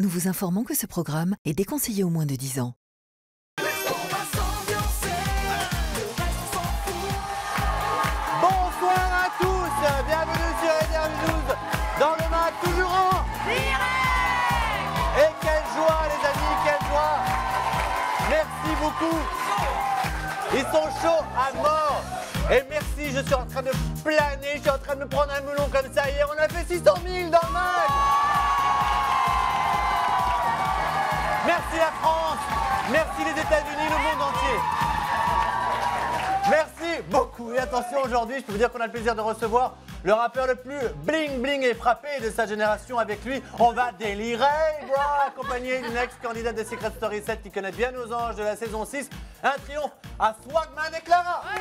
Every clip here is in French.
nous vous informons que ce programme est déconseillé aux moins de 10 ans. Bonsoir à tous, bienvenue sur Énergie 12, dans le match toujours en direct. Et quelle joie les amis, quelle joie. Merci beaucoup. Ils sont chauds à mort. Et merci, je suis en train de planer, je suis en train de me prendre un melon comme ça. Hier, on a fait 600 000 dans le match. Merci la France, merci les États-Unis, le monde entier. Merci beaucoup. Et attention, aujourd'hui, je peux vous dire qu'on a le plaisir de recevoir le rappeur le plus bling bling et frappé de sa génération. Avec lui, on va délirer, bro, accompagné d'une ex-candidate de Secret Story 7 qui connaît bien nos anges de la saison 6. Un triomphe à Swagman et Clara. Ouais.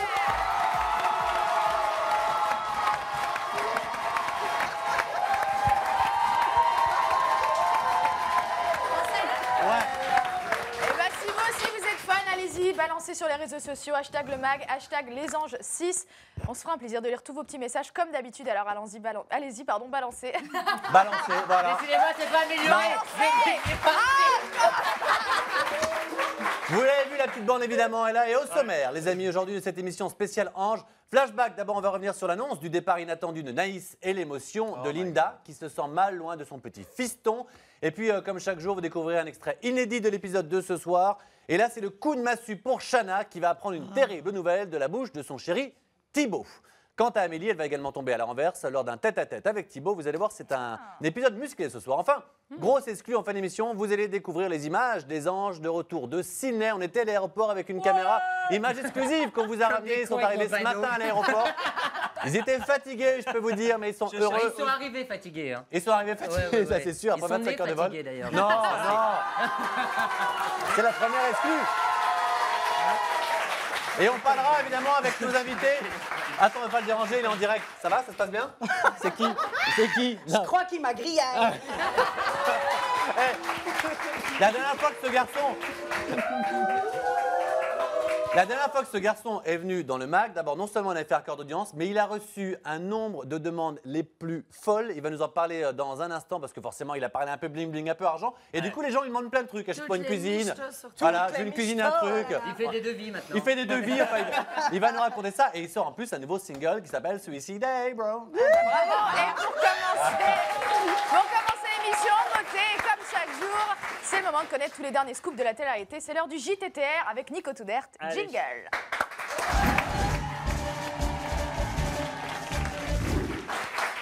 Allez-y, balancez sur les réseaux sociaux, hashtag le mag, hashtag les anges 6. On se fera un plaisir de lire tous vos petits messages comme d'habitude. Alors allons-y, allez-y, pardon, balancez. Balancez, voilà. Décidément, c'est pas amélioré. Vous l'avez vu, la petite bande évidemment est là. Et au sommaire, les amis, aujourd'hui de cette émission spéciale Ange, flashback. D'abord, on va revenir sur l'annonce du départ inattendu de Naïs et l'émotion de Linda, qui se sent mal loin de son petit fiston. Et puis, comme chaque jour, vous découvrirez un extrait inédit de l'épisode 2 ce soir. Et là, c'est le coup de massue pour Shanna qui va apprendre une terrible nouvelle de la bouche de son chéri Thibaut. Quant à Amélie, elle va également tomber à la renverse lors d'un tête-à-tête avec Thibaut. Vous allez voir, c'est un épisode musclé ce soir. Enfin, grosse exclue en fin d'émission, vous allez découvrir les images des anges de retour de Sydney. On était à l'aéroport avec une caméra, image exclusive qu'on vous a ramenée. Ils sont arrivés ce matin à l'aéroport. Ils étaient fatigués, je peux vous dire, mais ils sont heureux. Ils sont arrivés fatigués. Hein. Ils sont arrivés fatigués, ouais. Ça c'est sûr. Ils après sont 25 heures de vol. d'ailleurs. Non, non. C'est la première exclue. Et on parlera évidemment avec nos invités. Attends, on va pas le déranger, il est en direct. Ça va, ça se passe bien? C'est qui? C'est qui? Je crois qu'il m'a grillé. Hey, la dernière fois que ce garçon est venu dans le MAG, d'abord non seulement on a fait un record d'audience, mais il a reçu un nombre de demandes les plus folles. Il va nous en parler dans un instant parce que forcément il a parlé un peu bling bling, un peu argent. Et du coup les gens ils demandent plein de trucs. Achète-moi une cuisine. Voilà, je vais une cuisine, un truc. Il fait des devis maintenant. Il fait des devis. Enfin, il va nous raconter ça et il sort en plus un nouveau single qui s'appelle Suicide Day, bro. Bravo. Et pour commencer l'émission, notez comme chaque jour, c'est le moment de connaître tous les derniers scoops de la télé-réalité. C'est l'heure du JTTR avec Nico Toudert. Jingle.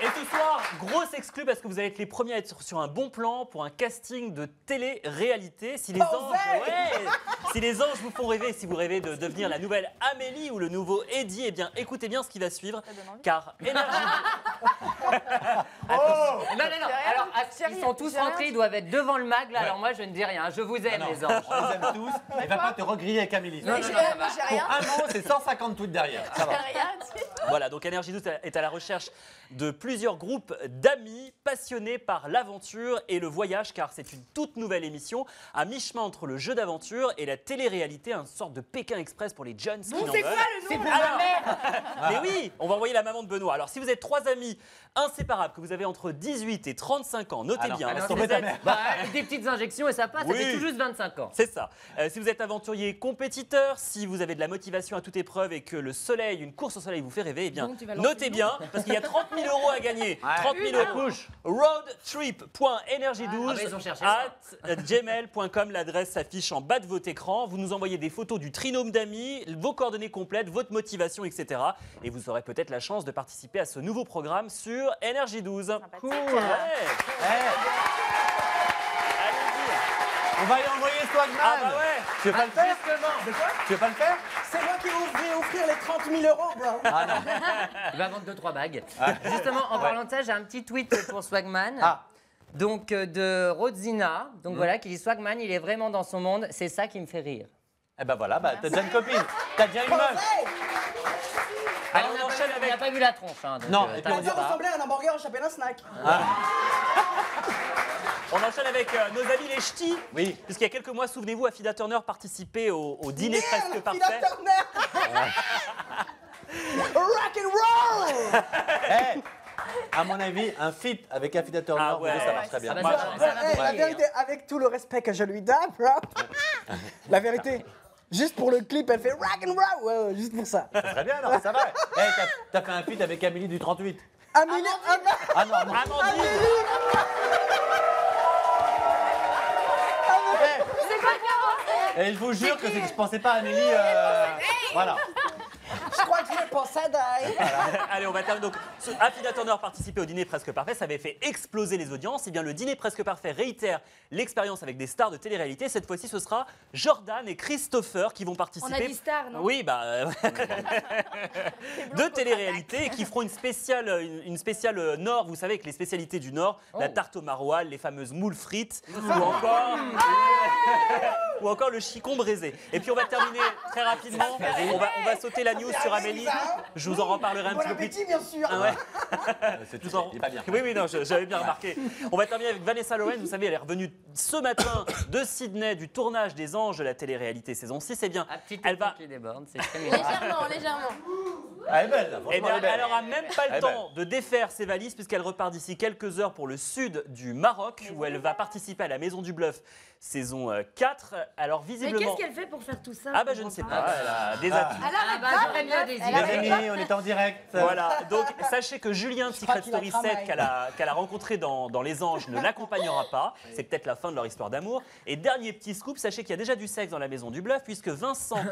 Et ce soir, grosse exclue parce que vous allez être les premiers à être sur un bon plan pour un casting de télé-réalité. Si les anges vous font rêver, si vous rêvez de devenir la nouvelle Amélie ou le nouveau Eddie, eh bien écoutez bien ce qui va suivre, car Énergie... Non. Alors, ils sont tous rentrés, ils doivent être devant le mag. Là, alors moi, je ne dis rien. Je vous aime, les anges. On les aime tous. Il va pas te regriller avec Amélie. Non, Pour un mot, c'est 150 tweets derrière. Ça va. Voilà, donc Énergie 12 est à la recherche de plusieurs groupes d'amis passionnés par l'aventure et le voyage, car c'est une toute nouvelle émission à mi-chemin entre le jeu d'aventure et la télé-réalité, une sorte de Pékin Express pour les jeunes qui en veulent. C'est pour la mère. Mais oui, on va envoyer la maman de Benoît. Alors, si vous êtes trois amis inséparables, que vous avez entre 18 et 35 ans, notez bien. Alors, si vous êtes... des petites injections et ça passe, ça fait tout juste 25 ans. C'est ça. Si vous êtes aventurier compétiteur, si vous avez de la motivation à toute épreuve et que le soleil, une course au soleil vous fait rêver, eh bien, notez bien, parce qu'il y a 30 000 € à gagner. 30 000 €. roadtrip.energy12@gmail.com. L'adresse s'affiche en bas de votre écran. Vous nous envoyez des photos du trinôme d'amis, vos coordonnées complètes, votre motivation, etc. Et vous aurez peut-être la chance de participer à ce nouveau programme sur Énergie 12. Cool. Allez-y. On va y envoyer Swagman. Ah bah ouais. Tu veux pas le faire? De quoi? Tu veux pas le faire? C'est moi qui vais offrir les 30 000 €, bro. Ah non. Il va vendre 2-3 bagues. Justement, en parlant de ça, j'ai un petit tweet pour Swagman. Donc, de Rodzina. Donc voilà, qui dit Swagman, il est vraiment dans son monde. C'est ça qui me fait rire. Eh ben voilà, t'as déjà une copine. T'as déjà une meuf. Alors, on enchaîne avec... Il n'a pas vu la tronche. Hein, donc, non, et puis on ressemblait à un hamburger au championnat snack. On enchaîne avec nos amis les ch'tis. Oui. Puisqu'il y a quelques mois, souvenez-vous, Affida Turner participait au dîner presque parfait. Affida Turner. Rock and roll. À mon avis, un feat avec Affida Turner, Ah ouais. ça marche très bien. Ah bah Moi, ça va La briller, vérité, avec tout le respect que je lui donne, bro. La vérité, juste pour le clip, elle fait rock and roll, ouais, juste pour ça. très bien, non, ça va. Eh, t'as fait un feat avec Amélie du 38. Amélie, Ah non, Amandine. C'est pas grave. Et je vous jure que je pensais pas à Amélie. Voilà. je crois que je vais posséder. Allez, on va terminer. Donc, Affida Turner participait au dîner presque parfait. Ça avait fait exploser les audiences. Et bien, le dîner presque parfait réitère l'expérience avec des stars de télé-réalité. Cette fois-ci, ce sera Jordan et Christopher qui vont participer. On a dit star, non? Oui, bah. de télé-réalité et qui feront une spéciale Nord. Vous savez, avec les spécialités du Nord, la tarte au maroilles, les fameuses moules frites ou encore le chicon braisé. Et puis, on va terminer très rapidement. On va sauter la news sur Amélie. Je vous en reparlerai un Bon petit peu plus. appétit, bien sûr. Ah ouais. C'est Je vous en- il est pas bien. Oui, non, j'avais bien remarqué. On va terminer avec Vanessa Lawrence. Vous savez, elle est revenue ce matin de Sydney du tournage des Anges de la télé-réalité saison 6. Eh bien, Un petit elle va. téton qui déborde, c'est très mignon. Légèrement. Ah, elle est belle, là, franchement, Eh bien, elle est belle. elle n'aura même pas Elle est le temps de défaire ses valises puisqu'elle repart d'ici quelques heures pour le sud du Maroc où elle va participer à la Maison du Bluff saison 4. Alors Mais visiblement... qu'est-ce qu'elle fait pour faire tout ça? Ah bah je ne sais pas, elle a des atouts. Ah bah j'aurais mieux des Les idées. amis, on est en direct. Voilà, donc sachez que Julien, crois Secret qu'il a Story cramé. 7, qu'elle a rencontré dans Les Anges, ne l'accompagnera pas. C'est peut-être la fin de leur histoire d'amour. Et dernier petit scoop, sachez qu'il y a déjà du sexe dans la Maison du Bluff, puisque Vincent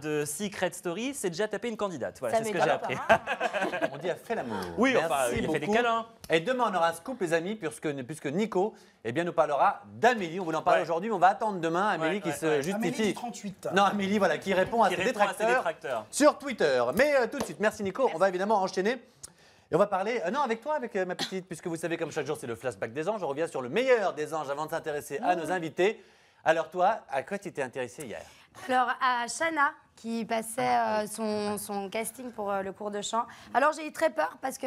de Secret Story s'est déjà tapé une candidate. Voilà, Ça c'est ce que j'ai m'étonne appris. On dit a fait l'amour. Oui, Merci enfin, il a fait des beaucoup. câlins. Et demain, on aura un scoop, les amis, puisque Nico nous parlera d'Amélie. On voulait en parler Ouais. aujourd'hui, mais on va attendre demain Amélie qui se Amélie justifie. du 38. Non, Amélie, voilà, qui répond à Qui ses répond à ses détracteurs détracteurs. sur Twitter. Mais tout de suite, merci Nico. On va évidemment enchaîner. Et on va parler, non, avec toi, avec ma petite, puisque vous savez, comme chaque jour, c'est le flashback des anges. Je reviens sur le meilleur des anges avant de s'intéresser à nos invités. Alors toi, à quoi tu t'es intéressée hier? Alors, à Shana, qui passait son casting pour le cours de chant. Alors, j'ai eu très peur parce que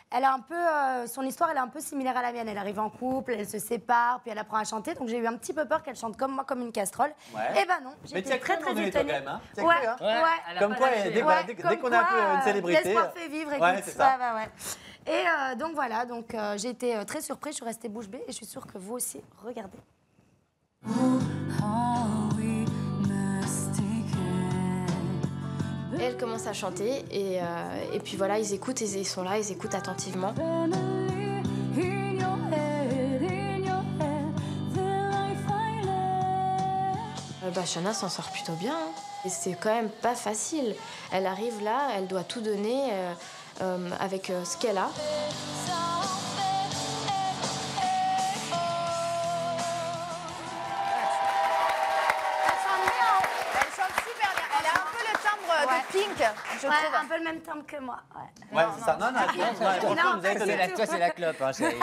elle a un peu, son histoire, elle est un peu similaire à la mienne. Elle arrive en couple, elle se sépare, puis elle apprend à chanter. Donc, j'ai eu un petit peu peur qu'elle chante comme moi, comme une casserole. Ouais. Et ben non, Mais j'étais très, très étonnée. quand même, hein. T'y as Ouais, cru, hein. ouais. elle a Comme pas quoi, lâché. dès Ouais, dès comme qu'on a un peu quoi, une célébrité. l'espoir fait vivre, écoute. Ouais, c'est ça. Ouais. Et donc voilà, donc j'ai été très surprise, je suis restée bouche bée et je suis sûre que vous aussi, regardez. Et elle commence à chanter et puis voilà, ils écoutent, ils sont là, ils écoutent attentivement. Shana s'en sort plutôt bien. Hein. Et c'est quand même pas facile. Elle arrive là, elle doit tout donner avec ce qu'elle a. Elle chante super bien. Elle a un peu le timbre de Pink, je Ouais, trouve. un peu le même temps que moi. Ouais. Ouais, c'est ça. Non, franchement, vous avez étonné. Toi, c'est la clope, hein, chérie.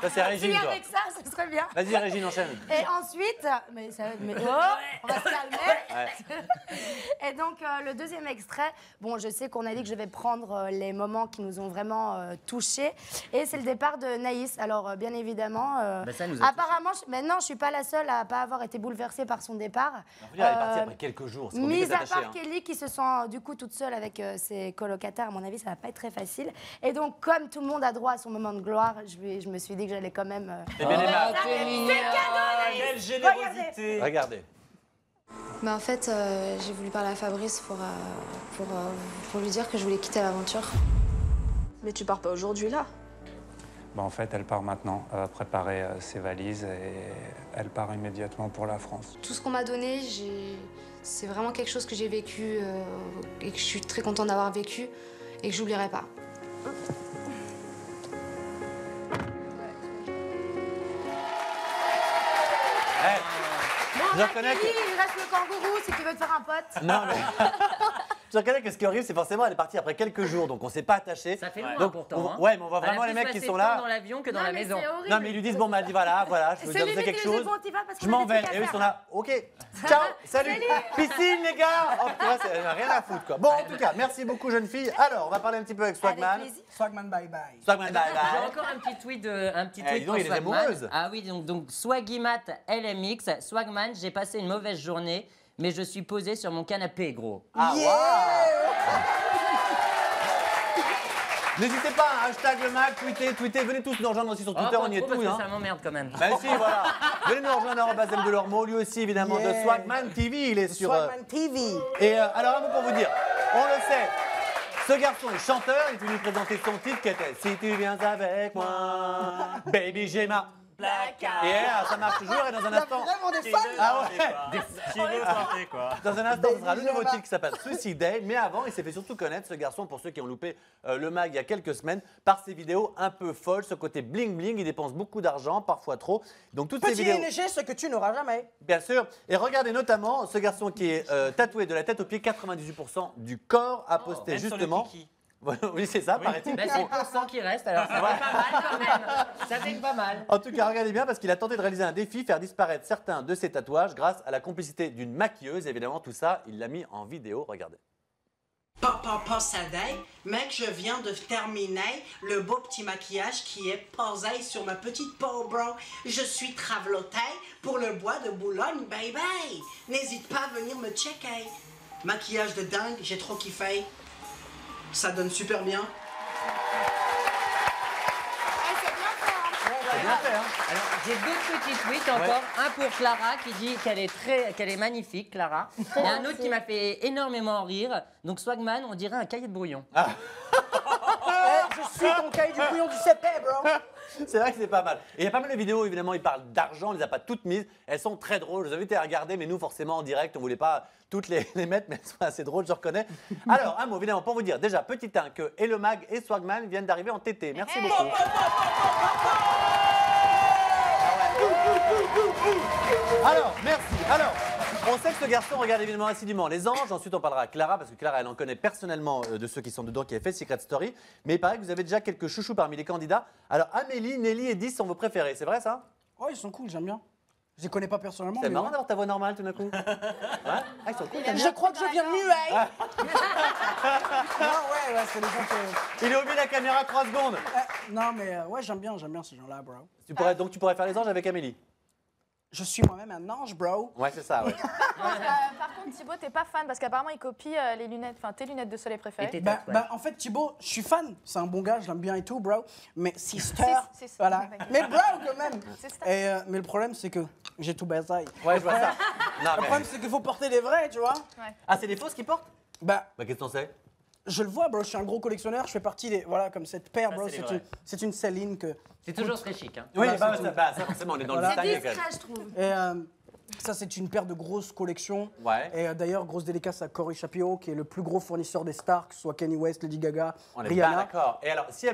Ça, c'est Régine, Finir toi. avec ça, ce serait bien. Vas-y, Régine, enchaîne. Et ensuite, mais ça, mais oh, on va se calmer. Et donc le deuxième extrait, bon, je sais qu'on a dit que je vais prendre les moments qui nous ont vraiment touchés, et c'est le départ de Naïs. Alors bien évidemment, Bah, ça nous a apparemment, mais non, je suis pas la seule à pas avoir été bouleversée par son départ. On peut dire, elle est partie après quelques jours. C'est compliqué Mis de à s'attacher, part hein. Kelly qui se sent du coup toute seule avec ses colocataires, à mon avis, ça va pas être très facile. Et donc, comme tout le monde a droit à son moment de gloire, je me suis dit que j'allais quand même. C'est bien aimable. t'es mignonne. Quelle générosité. Regardez. Bah en fait, j'ai voulu parler à Fabrice pour lui dire que je voulais quitter l'aventure. Mais tu pars pas aujourd'hui là. Bah, en fait, elle part maintenant. Elle va préparer ses valises et elle part immédiatement pour la France. Tout ce qu'on m'a donné, c'est vraiment quelque chose que j'ai vécu et que je suis très contente d'avoir vécu et que j'oublierai pas. Je reconnais Kelly, que... il reste le kangourou si tu veux te faire un pote. Non, mais... Je reconnais que ce qui arrive, c'est forcément, elle est partie après quelques jours, donc on s'est pas attaché. Ça fait loin Donc, pourtant. hein. ouais, mais on voit Elle a vraiment les plus mecs qui passé sont de là. temps dans l'avion que dans la maison. C'est horrible. Non, mais ils lui disent, bon, bah, dis, voilà, je veux C'est dire, c'est limite, quelque ils les chose. font anti-va parce Je qu'on a m'en des vais. trucs à Et eux, ils faire. sont là, ok, ciao, salut, piscine, les gars. Oh, tu vois, c'est rien à foutre, quoi. Bon, en tout cas, merci beaucoup, jeune fille. Alors, on va parler un petit peu avec Swagman. Avec plaisir. Swagman, bye bye. Swagman, bye J'ai bye. encore un petit tweet, dis donc, pour il est Swagman. amoureuse. Ah oui, donc Swagimat LMX. Swagman, j'ai passé une mauvaise journée, mais je suis posé sur mon canapé, gros. Ah, waouh. N'hésitez pas, hein, hashtag le Mag, tweetez, venez tous nous rejoindre aussi sur Twitter, on y est tous. Parce que ça m'emmerde quand même. Ben si, voilà. Venez nous rejoindre à M de Lormeau, lui aussi évidemment de Swagman TV, il est sur... Swagman TV. Et alors un mot pour vous dire, on le sait, ce garçon est chanteur, il est venu présenter son titre qui était « Si tu viens avec moi, baby j'ai ma... » Et ça marche toujours et dans un instant... Vraiment des fans. Ah ouais. Qui veut chanter, quoi. Dans un instant, ce sera le Baby nouveau Jama. titre qui s'appelle Suicide Day. Mais avant, il s'est fait surtout connaître, ce garçon, pour ceux qui ont loupé le Mag il y a quelques semaines, par ses vidéos un peu folles, ce côté bling-bling. Il dépense beaucoup d'argent, parfois trop. Donc toutes ces Petit vidéos... léger, ce que tu n'auras jamais. Bien sûr. Et regardez notamment ce garçon qui est tatoué de la tête aux pieds, 98% du corps, a posté Même sur le justement... kiki. Oui, c'est ça, paraît-il. Bah, c'est le pourcent qui reste, alors ça fait pas mal quand même. Ça fait pas mal. En tout cas, regardez bien parce qu'il a tenté de réaliser un défi, faire disparaître certains de ses tatouages grâce à la complicité d'une maquilleuse. Évidemment, tout ça, il l'a mis en vidéo. Regardez. Pas Sadei, mec, je viens de terminer le beau petit maquillage qui est posé sur ma petite peau, bro. Je suis travelotée pour le bois de Boulogne, baby. N'hésite pas à venir me checker. Maquillage de dingue, j'ai trop kiffé. Ça donne super bien. C'est bien fait, hein? Alors, j'ai deux petits tweets encore. Un pour Clara qui dit qu'elle est magnifique, Clara. Et un autre qui m'a fait énormément rire. Donc Swagman, on dirait un cahier de brouillon. Je suis ton cahier du bouillon du CP, bro. C'est vrai que c'est pas mal. Et il y a pas mal de vidéos, évidemment, il parle d'argent, on les a pas toutes mises. Elles sont très drôles. Je vous invite à regarder, mais nous, forcément, en direct, on voulait pas toutes les mettre, mais elles sont assez drôles, je reconnais. Alors, un mot, évidemment, pour vous dire, déjà, petit 1, que et le Mag et Swagman viennent d'arriver en TT. Merci beaucoup. Alors, merci. Alors, on sait que ce garçon regarde évidemment assidûment Les Anges. Ensuite, on parlera à Clara, parce que Clara, elle en connaît personnellement de ceux qui sont dedans, qui a fait Secret Story. Mais il paraît que vous avez déjà quelques chouchous parmi les candidats. Alors, Amélie, Nelly et 10 sont vos préférés, c'est vrai ça? Oh, ils sont cool, j'aime bien. Je les connais pas personnellement. C'est mais marrant ouais. d'avoir ta voix normale tout d'un coup. Ouais. Ah, ils sont cool. Je crois que je viens de muet. Non, ouais, c'est les gens que... Il est au milieu de la caméra 3 secondes. Non, mais ouais, j'aime bien ces gens-là, bro. Donc tu pourrais faire Les Anges avec Amélie. Je suis moi-même un ange, bro. Ouais, c'est ça, ouais. Par contre, Thibaut, t'es pas fan parce qu'apparemment, il copie les lunettes, enfin tes lunettes de soleil préférées. En fait, Thibaut, je suis fan. C'est un bon gars, je l'aime bien et tout, bro. Mais sister, C'est- voilà. Mais bro, quand même. Sister. Et, mais le problème, c'est que j'ai tout baisé. Ouais, je vois ça. Non, Le problème, c'est qu'il faut porter les vrais, tu vois. Ah, c'est des fausses qu'ils portent? Bah, Bah, qu'est-ce que t'en sais? je le vois, bro. Je suis un gros collectionneur. Je fais partie des. Voilà, comme cette paire, bro. c'est les C'est une Céline que. C'est toujours très chic. Hein. Oui, Voilà, c'est ça, forcément, on est dans le Voilà. distingué C'est quand même. discret, je trouve. Et ça, c'est une paire de grosses collections. Ouais. Et d'ailleurs, grosse dédicace à Cory Shapiro, qui est le plus gros fournisseur des stars, que ce soit Kanye West, Lady Gaga, On est Rihanna. pas d'accord. Et alors, si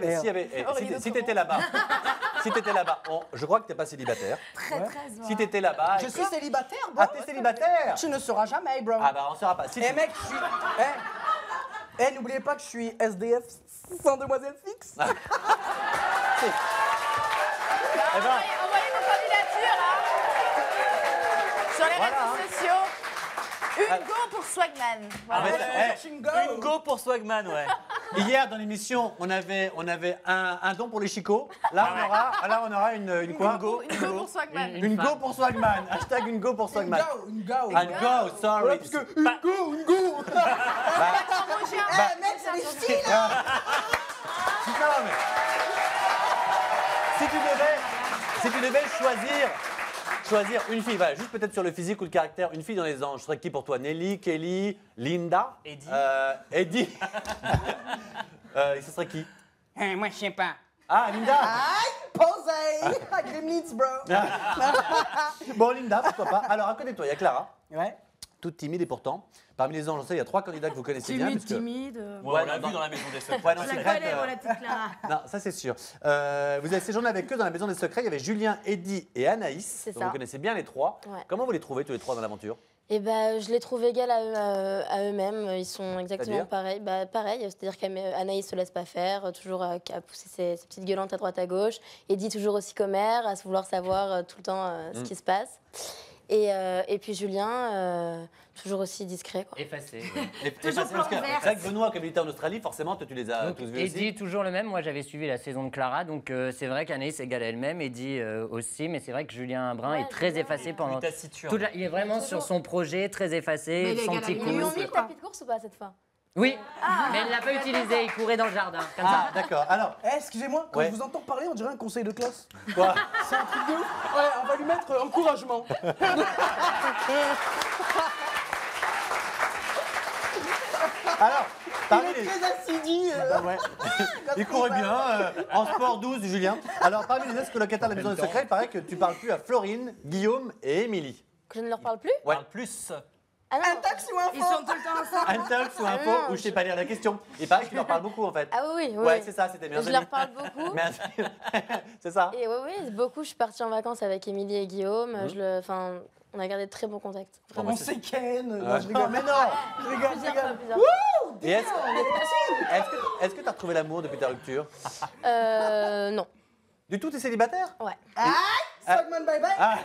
t'étais là-bas, je crois que t'es pas célibataire. Très, très Si t'étais là-bas. Je suis célibataire, bro. Ah, t'es célibataire? Tu ne sauras jamais, bro. Ah bah on saura pas. Si Eh tu- mec, je suis. N'oubliez pas que je suis SDF sans demoiselle fixe. Eh ben, Envoyez vos candidatures sur les réseaux sociaux. Une go pour Swagman. Voilà. Une go pour Swagman, ouais. hier dans l'émission, on avait un don pour les chicots. Là, on aura une quoi? Une go pour Swagman. Une go pour Swagman. Hashtag une go pour Swagman. Une go. Un go, sorry. Ouais, parce que une go. Mec, c'est les filles, là. Non, mais- Si tu devais choisir une fille, voilà, juste peut-être sur le physique ou le caractère, une fille dans Les Anges, ce serait qui pour toi? Nelly, Kelly, Linda, Eddie. Eddie. Ce serait qui? Moi, je sais pas. Ah, Linda. Aïe, posé. Gremlins, bro. Bon, Linda, pourquoi pas. Alors, à côté de toi, il y a Clara, Ouais. toute timide et pourtant. Parmi les anges, je sais, il y a 3 candidats que vous connaissez bien. puisque- Timide. Ouais, Ouais, on l'a non, vu dans la maison des secrets. Ouais, non, Je c'est la vrai connais, que- moi, la petite Clara. Non, ça c'est sûr. Vous avez séjourné avec eux dans la Maison des Secrets. Il y avait Julien, Eddie et Anaïs. C'est Donc ça. vous connaissez bien les trois. Ouais. Comment vous les trouvez tous les trois dans l'aventure? Et ben, je les trouve égales à eux-mêmes. Ils sont exactement C'est-à-dire pareils. Bah, pareil, c'est-à-dire qu'Anaïs se laisse pas faire, toujours à pousser ses petites gueulantes à droite à gauche. Eddie toujours aussi commère, à vouloir savoir tout le temps ce qui se passe. Et puis Julien, toujours aussi discret. Quoi. Effacé. Parce que c'est vrai que Benoît, comme il était en Australie, forcément, toi, tu les as tous vus aussi. Eddie, toujours le même. Moi, j'avais suivi la saison de Clara, donc c'est vrai qu'Anaïs est égale à elle-même, Eddie aussi, mais c'est vrai que Julien Brun est très effacé pendant. Taciturne. Il est vraiment sur son projet, très effacé, Mais il est sans égal à petit lui. Ils lui ont coup. mis le tapis de course ou pas cette fois? Oui, mais elle ne l'a pas utilisé, il courait dans le jardin. Comme Ah, ça. d'accord. Alors, Excusez-moi, quand Ouais. je vous entends parler, on dirait un conseil de classe. quoi C'est un truc de ouf. Ouais, on va lui mettre encouragement. Alors, parmi Il est les... très assidu. Ouais. Il courait bien, en sport 12, Julien. Alors, parmi les 9 colocataires de la maison des secrets, il paraît que tu parles plus à Florine, Guillaume et Émilie. Que je ne leur parle plus. Ouais. Parle plus. Ah non. Un taxi ou un Ils sont tout le temps ensemble. Un talk ou info, non, ou je sais pas lire la question. Il paraît que tu leur parles beaucoup, en fait. Ah oui, oui. Ouais, oui. c'est ça, c'était bien. Je leur parle beaucoup. Merci. C'est ça. Et oui, beaucoup. Je suis partie en vacances avec Émilie et Guillaume. Enfin, on a gardé de très bons contacts. On s'est ken. Non, Ouais. je rigole. Mais non. Je rigole, je Plusieurs fois, rigole. plusieurs fois. Et est-ce que tu as retrouvé l'amour depuis ta rupture? Non. Du tout, t'es célibataire? Ouais. Swagman, bye bye. Ah.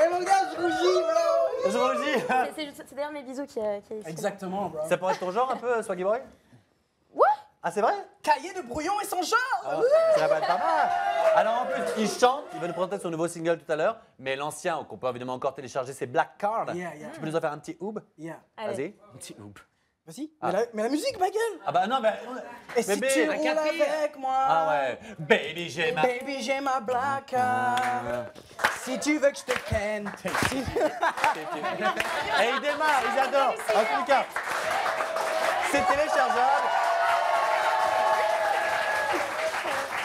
Et mon gars, je rougis, bro. Je rougis. C'est d'ailleurs mes bisous qui Exactement, bro. Ça pourrait être ton genre un peu, Swaggy Boy? Ouais. Ah, c'est vrai? Cahier de brouillon et son genre. Ah, ça va être pas mal. Alors en plus, il chante, il va nous présenter son nouveau single tout à l'heure, mais l'ancien, qu'on peut évidemment encore télécharger, c'est Black Card. Yeah. Tu peux nous en faire un petit oub? Yeah. Vas-y. Un petit oub. Vas-y. Ah. Mais la musique, ma gueule. Ah bah non, mais... Et si Bébé, tu la roules capille. avec moi. Ah ouais. Baby, j'ai ma... Baby, j'ai ma black card. Si tu veux que je te ken. Si- Et il démarre, ils adorent. En tout cas, c'est téléchargeable.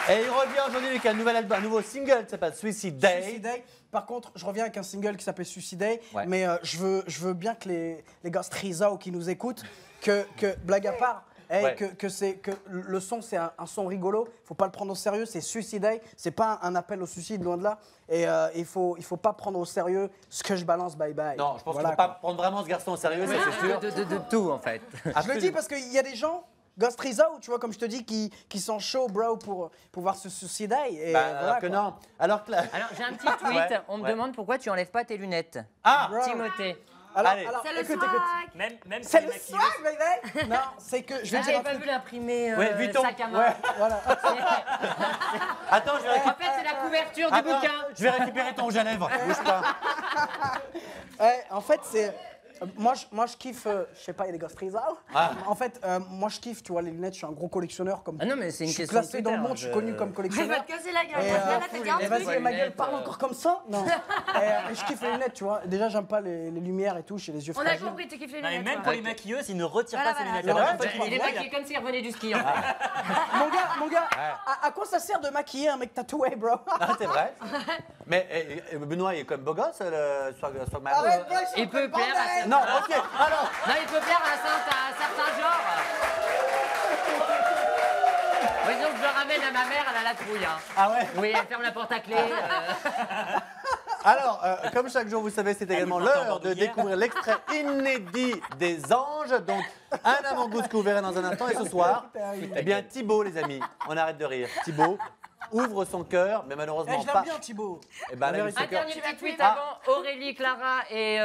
Et il revient aujourd'hui avec un nouvel album, un nouveau single qui s'appelle Suicide Day. Suicide Day. Par contre, je reviens avec un single qui s'appelle Suicide Day, Ouais. mais je veux bien que les gars Strizao qui nous écoutent, que blague à part, Ouais. que le son c'est un son rigolo, faut pas le prendre au sérieux, c'est Suicide Day, c'est pas un appel au suicide, loin de là, et il faut pas prendre au sérieux ce que je balance, bye bye. Non, je pense Voilà, qu'il ne faut pas prendre vraiment ce garçon au sérieux, ça c'est sûr. De tout, en fait. Je le dis parce qu'il y a des gens, Ghost Rizzo, tu vois, comme je te dis, qui sont chauds, bro, pour voir ce suicide. Et Bah, voilà, alors que quoi. non. Alors que là... Alors, j'ai un petit tweet. Ouais, On me ouais. demande pourquoi tu enlèves pas tes lunettes. Ah Bro. Timothée. Alors, Allez. C'est le écoute, swag. écoute. Même si C'est les le maquilleuses- swag, baby. Non, c'est que je vais Ah, dire j'avais un pas truc. vu l'imprimé Ouais, Vuitton. sac à main. Ouais. Voilà. Attends, je vais En récupérer... fait, c'est la couverture du Attends, bouquin. je vais récupérer ton rouge à lèvres. Bouge pas. En fait, c'est. Moi, je kiffe. Je sais pas, il y a des gosses Rizzo. Ah. En fait, moi, je kiffe, tu vois, les lunettes, je suis un gros collectionneur. Comme Ah non, mais c'est une je suis question de classé dans le Twitter, monde, je suis je- connu comme Je vais collectionneur. te casser la gueule. Et, Là, t'as dit un et truc. vas-y, ma gueule, lunettes, parle encore comme ça. Non. Et je kiffe les lunettes, tu vois. Déjà, j'aime pas les lumières et tout, j'ai les yeux On a fragiles. compris, tu kiffes les Non, mais lunettes. même toi. pour les maquilleuses, ils ne retirent Voilà, pas ces voilà. lunettes. Ouais, La dernière fois, ouais, je Il est vois- maquillé comme s'il revenait du ski, en fait. Mon gars, à quoi ça sert de maquiller un mec tatoué, bro? Ah, c'est vrai. Mais Benoît, il est quand même beau gosse, le Swagman. Arrête, bro, je suis Il en train de peut plaire à bander. sa- Non, ok, alors... Non, il peut plaire à certains genres. Par exemple, je le ramène à ma mère, elle a la trouille. Hein. Ah ouais. Oui, elle ferme la porte à clé. Alors, comme chaque jour, vous savez, c'est également vous portez en l'heure de bandoulière. découvrir l'extrait inédit des anges. Donc, un avant-goût que vous verrez dans un instant. Et ce soir, eh bien, Thibaut, les amis, on arrête de rire. Thibaut ouvre son cœur, mais Eh, malheureusement je l'aime pas. bien, Thibaut. Eh ben, là, il ouvre son Un cœur. dernier petit tweet Ah. avant. Aurélie, Clara et...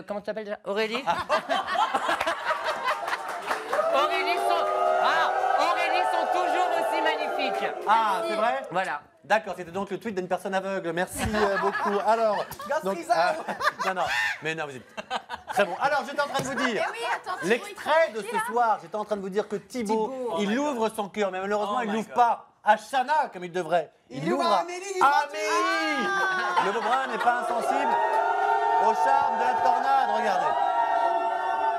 comment tu t'appelles déjà Aurélie Aurélie sont toujours aussi magnifiques. Ah, c'est vrai? Voilà. D'accord, c'était donc le tweet d'une personne aveugle. Merci beaucoup. Alors, donc, non, mais non, vous êtes très bon. Alors, j'étais en train de vous dire, Eh oui, attends, Thibaut, l'extrait il de faut ce là. soir, j'étais en train de vous dire que Thibaut, Oh il my ouvre son cœur, mais malheureusement, Oh il my l'ouvre God. pas à Shana comme il devrait. Il ouvre à Amélie du Amélie. Le Beaubrun n'est pas insensible au charme de la tornade, regardez.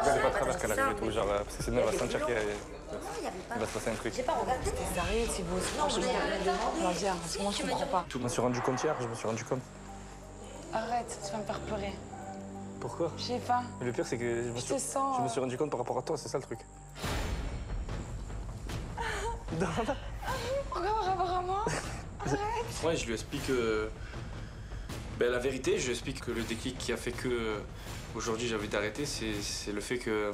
Regardez pas à travers qu'elle arrive et tout, genre, parce que sinon elle va se sentir qu'il va se passer un truc. Arrête, c'est beau. Non, je vais dire, parce que moi, je comprends pas. Je me suis rendu compte hier, je me suis rendu compte. Arrête, tu vas me faire pleurer. Pourquoi? Je sais pas. Mais le pire, c'est que Je te sens. je me suis rendu compte par rapport à toi, c'est ça le truc. Pourquoi par rapport à moi? Ouais, je lui explique la vérité, je lui explique que le déclic qui a fait que aujourd'hui j'avais d'arrêter, c'est le fait que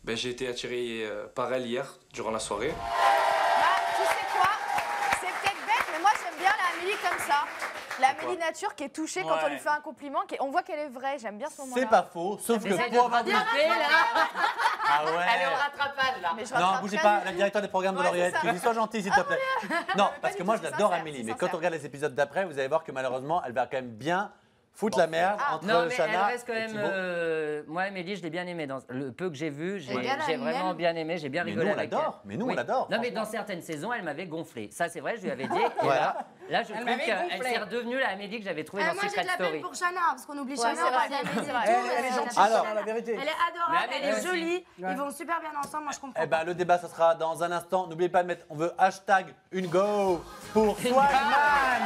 j'ai été attiré par elle hier, durant la soirée. Bah, tu sais quoi? C'est peut-être bête, mais moi j'aime bien la Amélie comme ça. La Amélie nature qui est touchée quand on Ouais. lui fait un compliment. On voit qu'elle est vraie, j'aime bien ce moment-là. C'est pas faux, sauf que J'essaie de pour avoir te rattraper, là. Ah ouais. Elle est au rattrapage, là. Mais je Non, rattrape bougez rien pas, du la tout. directeur des programmes de Ouais, Lauriette, c'est ça. qui dit sois gentil s'il te plaît. Non, parce que moi je c'est l'adore sincère, Amélie, c'est mais quand sincère. on regarde les épisodes d'après, vous allez voir que malheureusement elle va quand même bien foutre la merde entre Non, mais Chana elle reste quand et même. Thibaut. Moi, Amélie, je l'ai bien aimée. Dans le peu que j'ai vu, j'ai Regarde, elle vraiment l'aime. bien aimé. J'ai bien Mais rigolé nous, on avec l'adore. elle. Mais nous, on Oui. l'adore, Non, mais franchement. dans certaines saisons, elle m'avait gonflé. Ça, c'est vrai, je lui avais dit. Et Voilà. là, je Elle trouve m'avait qu'elle gonflé. s'est redevenue la Amélie que j'avais trouvée dans Moi, j'ai Secret de la peine Story. pour Chana, parce qu'on oublie Ouais, Chana, c'est on vrai, parle d'Amélie et c'est vrai. tout, Elle est mais gentille, Alors. Chana, la vérité. Elle est adorable, Mais elle est Amélie jolie. Ouais. Ils vont super bien ensemble, moi je comprends. Eh ben, le débat, ça sera dans un instant. N'oubliez pas de mettre, on veut hashtag une go pour Swagman.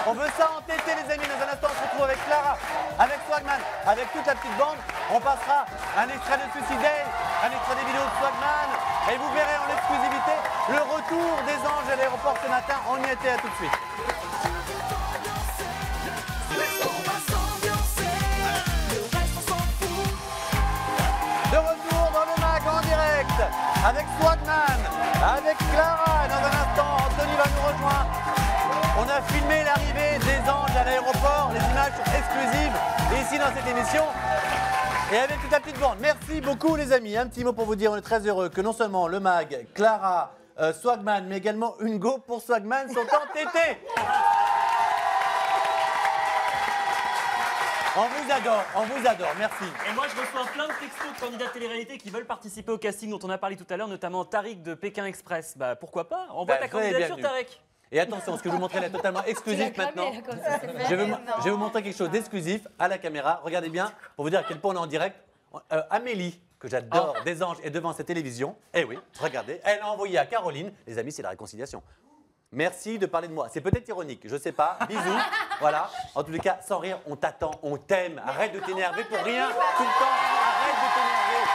On veut ça entêter, les amis. Dans un instant, on se retrouve avec Clara, avec Swagman, avec toute la petite bande. On passera un extrait de Suicide Day, un extrait des vidéos de Swagman. Et vous verrez en exclusivité le retour des anges à l'aéroport ce matin. On y était, à tout de suite. De retour dans le mag en direct avec Swagman, avec Clara. Et dans un instant, Anthony va nous rejoindre. On a filmé l'arrivée des anges à l'aéroport. Les images sont exclusives ici dans cette émission. Et avec toute la petite bande. Merci beaucoup les amis. Un petit mot pour vous dire, on est très heureux que non seulement le mag, Clara, Swagman, mais également une go pour Swagman sont entêtés. On vous adore, merci. Et moi, je reçois plein de textos de candidats de télé-réalité qui veulent participer au casting dont on a parlé tout à l'heure, notamment Tariq de Pékin Express. Bah pourquoi pas? Envoie ta soyez candidature, bienvenus. Tariq. Et attention, ce que je vous montrer là est totalement exclusif maintenant. Je vais vous montrer quelque chose d'exclusif à la caméra. Regardez bien, pour vous dire à quel point on est en direct. Amélie, que j'adore, des anges, est devant cette télévision. Eh oui, regardez, elle a envoyé à Caroline. Les amis, c'est la réconciliation. Merci de parler de moi. C'est peut-être ironique, je sais pas. Bisous. Voilà. En tous les cas, sans rire, on t'attend, on t'aime. Arrête de t'énerver pour rien tout le temps. Arrête de t'énerver.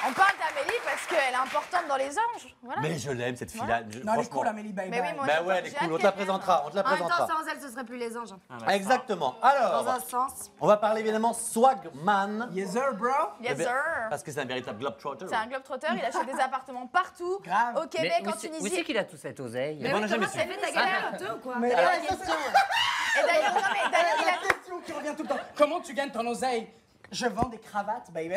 On parle d'Amélie parce qu'elle est importante dans les anges. Voilà. Mais je l'aime cette fille-là. Non, elle est franchement. cool, Amélie, bye Mais oui, bye. moi, Bah ouais, elle est cool. On te la présentera. On te la En même présentera. temps, sans elle, ce serait plus les anges. Exactement. Dans Alors, un sens. on va parler évidemment Swagman. Yes sir, bro. Yes, Eh ben, sir. Parce que c'est un véritable globetrotter. C'est un globetrotter, il achète des appartements partout, Grave. au Québec, en Où c'est Tunisie. qu'il a tout cet oseille? Mais on n'a jamais su. T'as fait ta galère un peu ou quoi? Mais Alors, là, ça, c'est Et d'ailleurs, non, mais d'ailleurs, il la a question qui revient tout le temps. Comment tu gagnes ton oseille? Je vends des cravates, baby.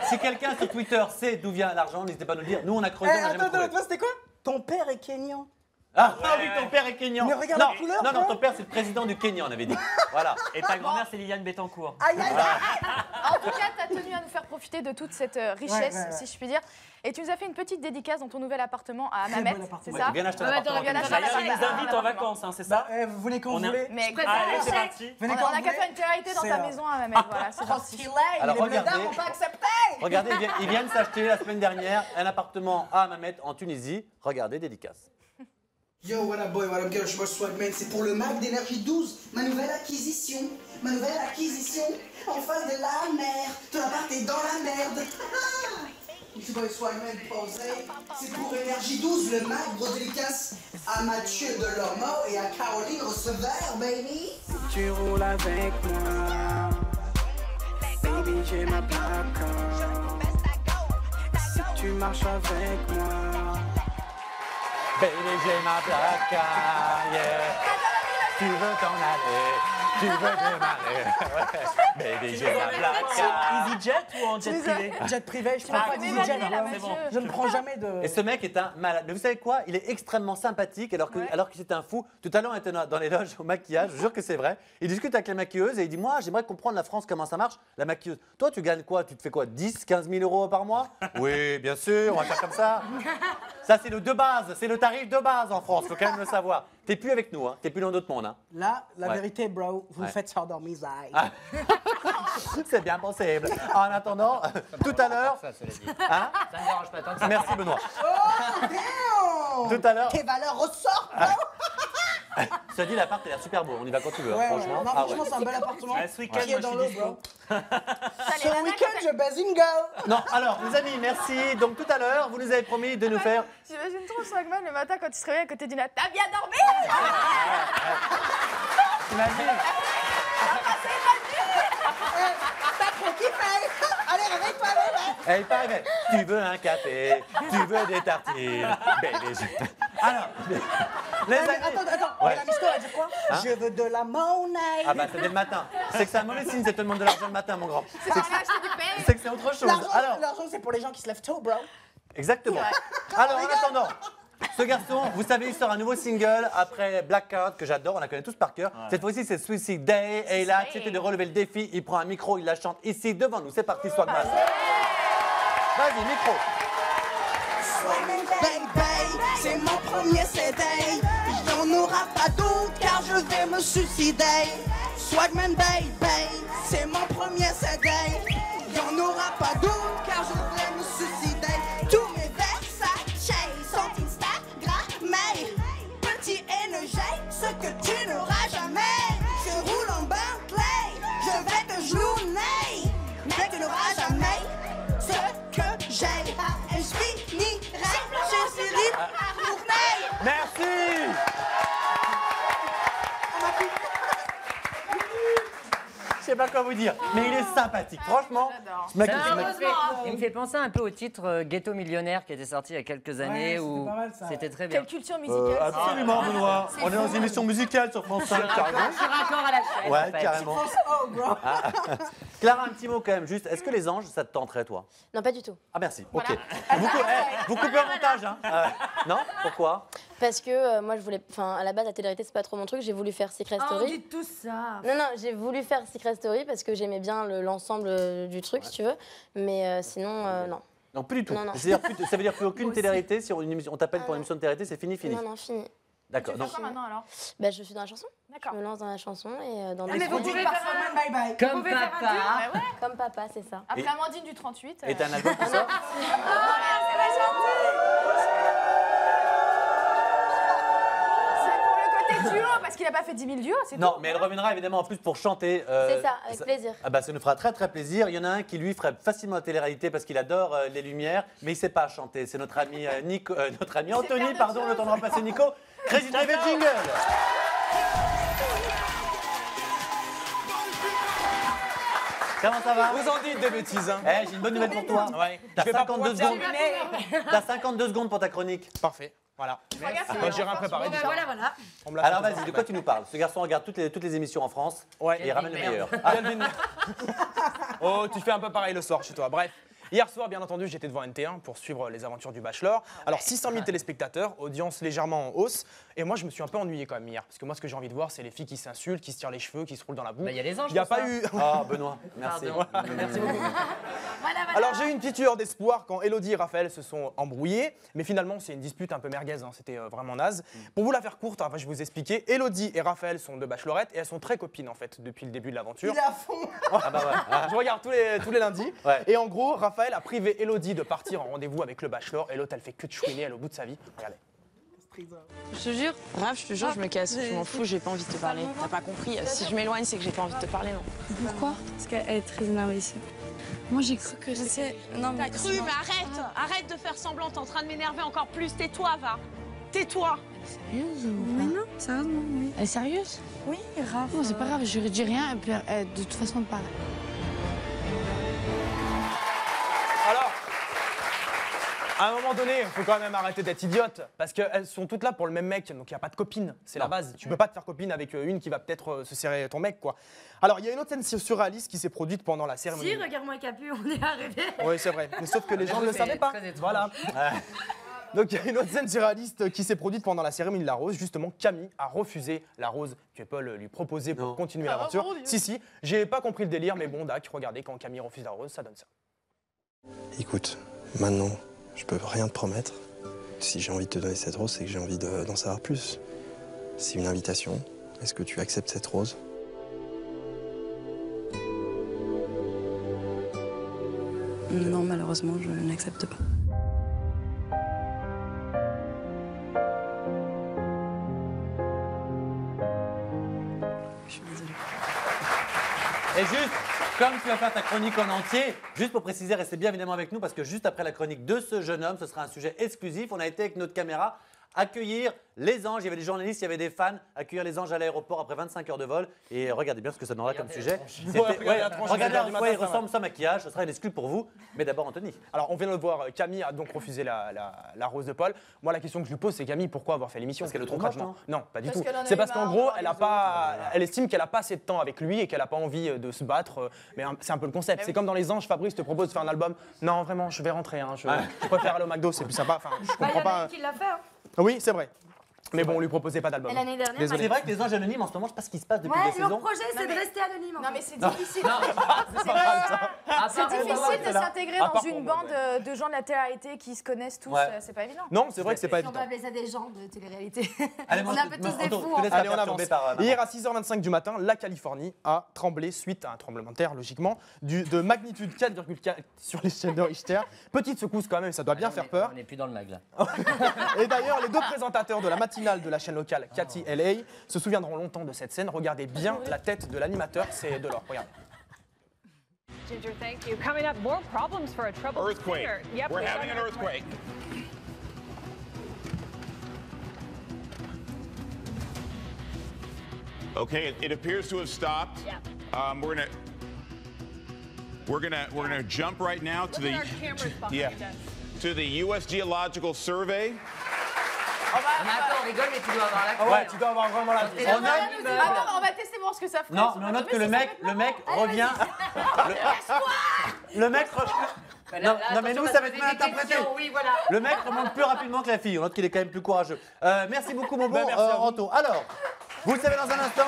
Si quelqu'un sur Twitter sait d'où vient l'argent, n'hésitez pas à nous le dire. Nous, on a creusé, on n'a jamais trouvé. Attends, c'était quoi? Ton père est kényan. Ah oui, ton père est kényan. Mais regarde non, la couleur, non, bro. ton père, c'est le président du Kenya, on avait dit. Voilà. Et ta grand-mère, c'est Liliane Bettencourt. Aïe, aïe, aïe. En tout cas, tu as tenu à nous faire profiter de toute cette richesse, Ouais. si je puis dire. Et tu nous as fait une petite dédicace dans ton nouvel appartement à Très Mamet, bon c'est appartement. ça? Bien acheté un Ouais, appartement. t'aurais bien acheté D'ailleurs, un il nous invite en appartement. vacances, hein, c'est ça? Vous voulez qu'on On a- voulait? Mais Allez, c'est parti. Venez on quand a vous qu'à voulez. faire une télé-réalité dans C'est, ta maison à Mamet, voilà, c'est parti. Alors, les regardez. blédards vont pas accepter. Regardez, ils viennent s'acheter la semaine dernière un appartement à Mamet en Tunisie. Regardez, dédicace. Yo, what up boy, what up girl, je suis Swagman, c'est pour le Mac d'énergie 12, ma nouvelle acquisition, en face de la mer, ton appart est dans la merde. Je suis boy Swagman posé, c'est pour énergie 12, le Mac, gros dédicace à Mathieu Delormeau et à Caroline Receveur, baby. Tu roules avec moi, baby j'ai ma plaque. Si tu marches avec moi, Baby, j'ai ma plaque, yeah. Tu veux t'en aller, tu veux démarrer. Ouais. Baby, j'ai ma plaque. EasyJet ou en jet privé? Jet privé, je prends Ah, pas c'est d'EasyJet. bon, là, C'est bon. monsieur. Je ne prends jamais de. Et ce mec est un malade. Mais vous savez quoi? Il est extrêmement sympathique alors que c'est un fou. Tout à l'heure, on était dans les loges au maquillage, je jure que c'est vrai. Il discute avec la maquilleuse et il dit moi, j'aimerais comprendre la France, comment ça marche. La maquilleuse, toi, tu gagnes quoi? Tu te fais quoi? 10, 15 000 euros par mois? Oui, bien sûr, on va faire comme ça. Ça, c'est le de base, c'est le tarif de base en France, faut quand même le savoir. T'es plus avec nous, hein. T'es plus dans notre monde. Hein. Là, la Ouais. vérité, bro, vous Ouais. faites ça dans mes eyes. Ah. C'est bien possible. En attendant, tout à l'heure. Ça, cela dit. Hein? Ça me dérange pas tant que ça. Merci Benoît. Oh, damn! Tout à l'heure. Tes valeurs ressortent, bro! Cela dit, l'appart a l'air super beau. On y va quand tu veux, hein, Ouais, franchement. non, Ah franchement, ouais. c'est un bel appartement. Ce week-end, Qui est moi, dans je l'eau, suis dispo. bro. Ce week-end, je bazingo! Non, alors, les amis, merci. Donc, tout à l'heure, vous nous avez promis de nous faire. J'imagine trop Swagman le matin quand il se réveille à côté d'une natte. T'as bien dormi? T'imagines? T'as trop kiffé! Allez, réveille-toi, bébé! Eh, il paraît, tu veux un café, tu veux des tartines. Baby, je... Alors, les amis. Attends, Ouais. la mysto, elle dit quoi? Hein? Je veux de la monnaie! Ah bah, c'est dès le matin. C'est que c'est un mauvais signe, c'est tout le monde de l'argent le matin, mon grand. C'est pour aller acheter du pain. C'est que c'est autre chose. Alors, L'argent, c'est pour les gens qui se lèvent tôt, bro. exactement. Alors, en attendant, Ce garçon, vous savez, il sort un nouveau single après Blackout, que j'adore, on la connaît tous par cœur. Cette fois-ci, c'est Suicide Day. Et il a accepté de relever le défi. Il prend un micro, il la chante ici, devant nous. C'est parti, Swagman. Vas-y, micro. Baby, c'est mon premier CD. Il n'y en aura pas d'autre car je vais me suicider. Swagman baby, c'est mon premier CD. Il n'y en aura pas d'autre car je vais me suicider. Tous mes Versace sont Instagrammés. Petit NG, ce que tu n'auras jamais. Je roule en Bentley, je vais te genouiller. Mais tu n'auras jamais ce que j'ai. Et je finirai chez Cyril Tournay. Merci. Je sais pas quoi vous dire, mais il est sympathique. Franchement, ce mec, Il me fait penser un peu au titre Ghetto Millionnaire qui était sorti il y a quelques années où c'était très bien. Quelle culture musicale. Absolument, Benoît. On est dans une émission musicale sur France 5, carrément. Je suis raccord à la chaîne. Ouais, en fait. carrément. Ah. Clara, un petit mot quand même, juste. Est-ce que les anges, ça te tenterait, toi? Non, pas du tout. Ah, merci. Ok. Vous coupez au montage, hein? Non? Pourquoi? Parce que moi, je voulais. Enfin, à la base, la télé-réalité, c'est pas trop mon truc. J'ai voulu faire Secret Oh, Story. dites tout ça. Non, non, j'ai voulu faire Secret Story parce que j'aimais bien l'ensemble du truc, si tu veux. Mais sinon, non. Non, plus du tout. Non, non. Ça veut dire plus aucune télé-réalité. Si on t'appelle pour une émission de télé-réalité, c'est fini, fini. Non, non, fini. D'accord. Tu fais quoi maintenant alors? Bah, je suis dans la chanson. D'accord. Je me lance dans la chanson et dans Ah, mais vous pouvez faire un bye bye. Comme Vous pouvez faire un papa. duo. Bah ouais. Comme papa, c'est ça. Après Et- Amandine du 38. Et t'as un album qui sort? C'est pour le côté duo, parce qu'il a pas fait 10 000 duos, c'est Non, tout. mais elle reviendra évidemment en plus pour chanter. C'est ça, avec plaisir. Ah bah ça nous fera très très plaisir. Il y en a un qui lui ferait facilement la télé-réalité parce qu'il adore les lumières, mais il sait pas chanter. C'est notre ami notre ami Anthony, pardon, le temps de remplacer Nico. Crazy TV Jingle. Comment ça va? Vous en dites des bêtises, hein. Eh, j'ai une bonne nouvelle pour toi. Ouais. T'as Je vais pas 52 pouvoir secondes. terminer. T'as 52 secondes pour ta chronique. Parfait. Voilà. Moi, j'ai rien préparé. du tout. Voilà. On me l'a Alors fait vas-y, de quoi tu nous parles? Ce garçon regarde toutes les émissions en France Ouais. et il ramène le meilleur. Calvin. Oh, tu fais un peu pareil le soir chez toi. Bref. Hier soir, bien entendu, j'étais devant NT1 pour suivre les aventures du Bachelor. Alors, 600 000 téléspectateurs, audience légèrement en hausse. Et moi, je me suis un peu ennuyé quand même hier. Parce que moi, ce que j'ai envie de voir, c'est les filles qui s'insultent, qui se tirent les cheveux, qui se roulent dans la boue. Bah, il y a les anges. Il n'y a pour pas ça. eu. Ah, Benoît, merci. Pardon. Merci beaucoup. Alors, j'ai eu une petite lueur d'espoir quand Elodie et Raphaël se sont embrouillés. Mais finalement, c'est une dispute un peu merguez. Hein. C'était vraiment naze. Pour vous la faire courte, enfin, je vais vous expliquer. Elodie et Raphaël sont deux bachelorettes et elles sont très copines en fait depuis le début de l'aventure. Il est à fond. Ah bah ouais. Je regarde tous les lundis. Ouais. Et en gros, Raphaël a privé Elodie de partir en rendez-vous avec le bachelor. Et l'autre, elle fait que de chouiner, elle est au bout de sa vie. Regardez. Je te jure, Raph, je te jure, je me casse. Je m'en fous, j'ai pas envie de te parler. T'as pas compris. Si je m'éloigne, c'est que j'ai pas envie de te parler, non. Pourquoi? Parce qu'elle est très énervée ici. Moi, j'ai cru que c'était... Non, mais... T'as cru, mais arrête de faire semblant, t'es en train de m'énerver encore plus. Tais-toi, va. Tais-toi. Sérieuse ou pas? Mais non, sérieusement, oui. Elle est sérieuse? Oui, grave. Non, c'est pas grave, je dis rien, et puis de toute façon, pareil. Alors, à un moment donné, il faut quand même arrêter d'être idiote. Parce qu'elles sont toutes là pour le même mec, donc il n'y a pas de copine. C'est la base. Tu peux pas te faire copine avec une qui va peut-être se serrer ton mec, quoi. Alors, il y a une autre scène surréaliste qui s'est produite pendant la cérémonie. Si, regarde-moi Capu, on est arrivé. Oui, c'est vrai. Mais sauf que les gens ne le savaient pas. Voilà. Donc, il y a une autre scène surréaliste qui s'est produite pendant la cérémonie de la rose. Justement, Camille a refusé la rose que Paul lui proposait pour continuer l'aventure. mon Dieu. Si, j'ai pas compris le délire, mais bon, d'accord, regardez, quand Camille refuse la rose, ça donne ça. Écoute, maintenant, je peux rien te promettre. Si j'ai envie de te donner cette rose, c'est que j'ai envie d'en savoir plus. C'est une invitation. Est-ce que tu acceptes cette rose? Non, malheureusement, je n'accepte pas. Je suis désolée. Et juste, comme tu vas faire ta chronique en entier, juste pour préciser, restez bien évidemment avec nous parce que juste après la chronique de ce jeune homme, ce sera un sujet exclusif. On a été avec notre caméra accueillir les anges. Il y avait des journalistes, il y avait des fans, accueillir les anges à l'aéroport après 25 heures de vol. Et regardez bien ce que ça donnera comme sujet. Regardez à quoi il ressemble sans maquillage, ce sera une exclue pour vous. Mais d'abord, Anthony. Alors, on vient de le voir, Camille a donc refusé la rose de Paul. Moi, la question que je lui pose, c'est Camille, pourquoi avoir fait l'émission? Parce qu'elle le trouve concrètement? moche, Non, pas du Parce tout. qu'elle en a C'est eu parce qu'en marre gros, d'avoir elle estime qu'elle a pas assez de temps avec lui et qu'elle a pas envie de se battre. Mais c'est un peu le concept. C'est comme dans Les Anges, Fabrice te propose de faire un album. Non, vraiment, je vais rentrer. Hein, je préfère aller au McDo, c'est plus sympa. Enfin, je comprends pas. Qui l'a fait, hein. Oui, c'est vrai. Mais bon, on lui proposait pas d'album. Et l'année dernière, Désolé. C'est vrai que les anges anonymes, en ce moment, je sais pas ce qui se passe depuis Ouais, des leur saisons. projet, c'est de rester anonyme. Non, mais c'est Non. difficile. À C'est part- difficile de s'intégrer À dans part une pour moi, bande de gens de la télé-réalité qui se connaissent tous. Ouais. C'est pas évident. Non, c'est vrai que c'est pas Si on peut évident. appeler ça des gens de télé-réalité. Allez, On est un peu tous des fous. laisse Allez, pas on avance. perturber par, Hier à 6h25 du matin, la Californie a tremblé suite à un tremblement de terre, logiquement, de magnitude 4,4 sur l'échelle de Richter. Petite secousse quand même, ça doit bien faire peur. On n'est plus dans le mag là. Et d'ailleurs, les deux présentateurs de la matinale de la chaîne locale, Cathy LA, se souviendront longtemps de cette scène. Regardez bien la tête de l'animateur, c'est de l'or. Regardez. Ginger, thank you. Coming up, more problems for a troubled Earthquake. singer. Yep, We're we've having got an earthquake. Okay, it appears to have stopped. Yeah. We're gonna jump right now to Look at our cameras behind us. to the U.S. Geological Survey. Mais attends, on rigole, mais tu dois avoir la Ouais, tu dois avoir vraiment la tête. On note, Attends, on va tester voir ce que ça ferait. non, sur mais on un note que bébé, le ça mec, fait le mec Allez, revient. Le mec. Non, non, mais nous, ça va être mal interprété. Oui, voilà. Le mec remonte plus rapidement que la fille. On note qu'il est quand même plus courageux. Merci beaucoup, mon bon merci à vous. Anto. Alors, vous le savez dans un instant.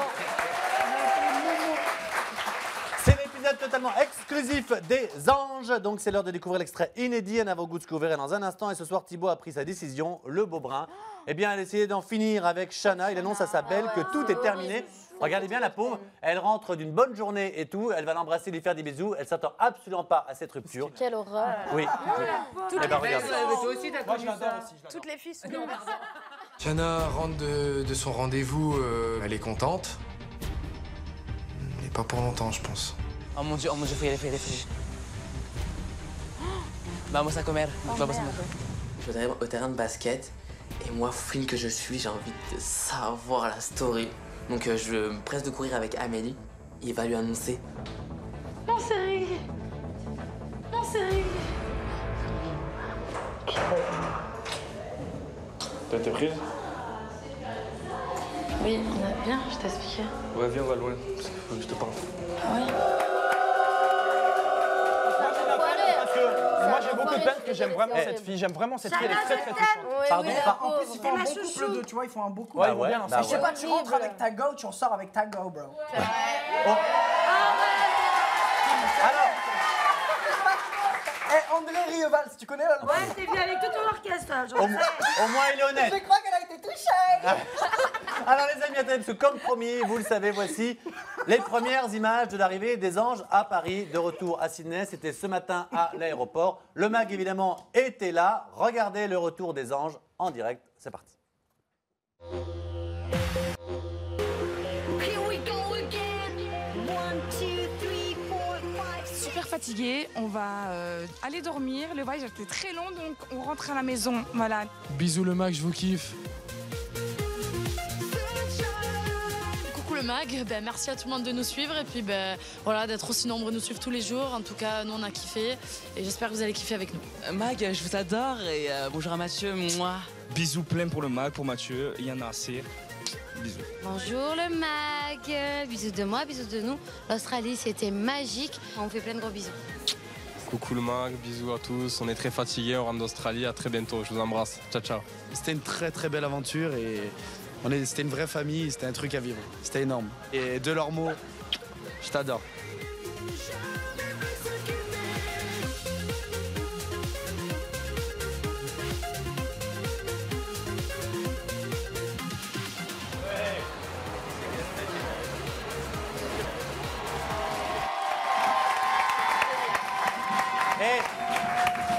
C'est l'épisode totalement exclusif des Anges. Donc, c'est l'heure de découvrir l'extrait inédit. Un avant-goût que vous verrez dans un instant. Et ce soir, Thibaut a pris sa décision. Le beau brun. Eh bien, elle a essayé d'en finir avec Shana. Il annonce à sa belle que tout est terminé. Regardez bien la pauvre. Elle rentre d'une bonne journée et tout. Elle va l'embrasser, lui faire des bisous. Elle s'attend absolument pas à cette rupture. Quelle horreur. Oui. Toutes Eh ben, les regarde. filles, Toi aussi, t'as Moi, connu je l'adore ça. aussi. je l'adore. toutes les filles sont comme ça. Shana rentre de son rendez-vous, elle est contente. Mais pas pour longtemps, je pense. Oh mon dieu, faut y aller, faut y aller. Vamos a comer. Vamos a comer. Je voudrais au terrain de basket et moi, fouine que je suis, j'ai envie de savoir la story. Donc je me presse de courir avec Amélie. Il va lui annoncer. Non, c'est réglé. Non, c'est réglé. T'as été prise? Oui, on a bien, je t'ai expliqué. Ouais, viens, on va loin. Parce qu'il faut que je te parle. Parce que moi, j'ai beaucoup de peine parce que j'aime vraiment cette fille. J'aime vraiment cette fille. Elle est très très touchante. Pardon, En plus, ils font un bon couple de, tu vois, ils font un beau couple. Ouais, ils vont bien ensemble. Je sais pas, tu rentres avec ta go, tu en sors avec ta go, bro. Alors, Eh, André Rieval, si tu connais là. Ouais, je t'ai vu avec tout ton orchestre. au moins, il est honnête. Je crois qu'elle a été touchée. Alors les amis, attendez, parce que comme promis, vous le savez, voici les premières images de l'arrivée des Anges à Paris, de retour à Sydney. C'était ce matin à l'aéroport. Le mag, évidemment, était là. Regardez le retour des Anges en direct. C'est parti. Super fatigué, on va aller dormir. Le voyage était très long, donc on rentre à la maison. Voilà. Bisous le Mac, je vous kiffe. Coucou le mag, merci à tout le monde de nous suivre et puis voilà, d'être aussi nombreux à nous suivre tous les jours. En tout cas, nous on a kiffé et j'espère que vous allez kiffer avec nous. Mag, je vous adore et bonjour à Mathieu, moi. Bisous plein pour le Mag, pour Mathieu, il y en a assez. Bisous. Bonjour le mag, bisous de moi, bisous de nous. L'Australie c'était magique, on vous fait plein de gros bisous. Coucou le mag, bisous à tous, on est très fatigués, on rentre d'Australie, à très bientôt, je vous embrasse, ciao ciao. C'était une très très belle aventure et c'était une vraie famille, c'était un truc à vivre, c'était énorme. Et de leurs mots, je t'adore.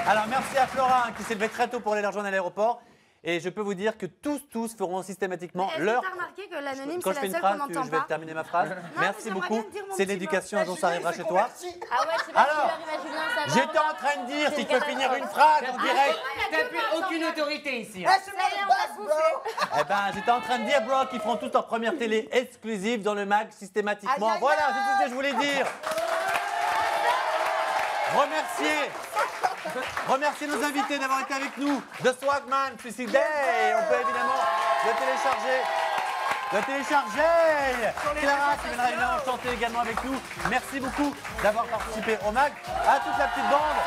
Alors merci à Flora qui s'est levée très tôt pour aller la rejoindre à l'aéroport. Et je peux vous dire que tous feront systématiquement leur... T'as remarqué que l'anonyme, Quand c'est je fais la une seule qu'on phrase, n'entend je vais pas. terminer ma phrase. Merci beaucoup. C'est l'éducation, un jour ça arrivera chez toi. Ah ouais, c'est pas Alors, j'étais en train de dire si je peux finir une phrase en direct. T'as plus aucune autorité ici. Eh ben, j'étais en train de dire, bro, qu'ils feront tous leur première télé exclusive dans le mag systématiquement. Voilà, c'est tout ce que je voulais dire. Remercier nos invités d'avoir été avec nous. The Swagman, Suicide Day. On peut évidemment le télécharger. Clara qui viendra évidemment chanter également avec nous. Merci beaucoup d'avoir participé au mag. À toute la petite bande.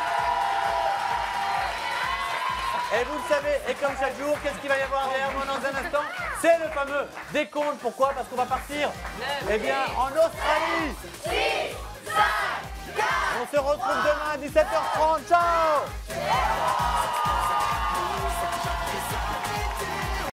Et vous le savez, et comme chaque jour, qu'est-ce qu'il va y avoir derrière moi dans un instant? C'est le fameux décompte. Pourquoi? Parce qu'on va partir, eh bien, en Australie. 6, 5, 4. On se retrouve demain à 17h30. Ciao.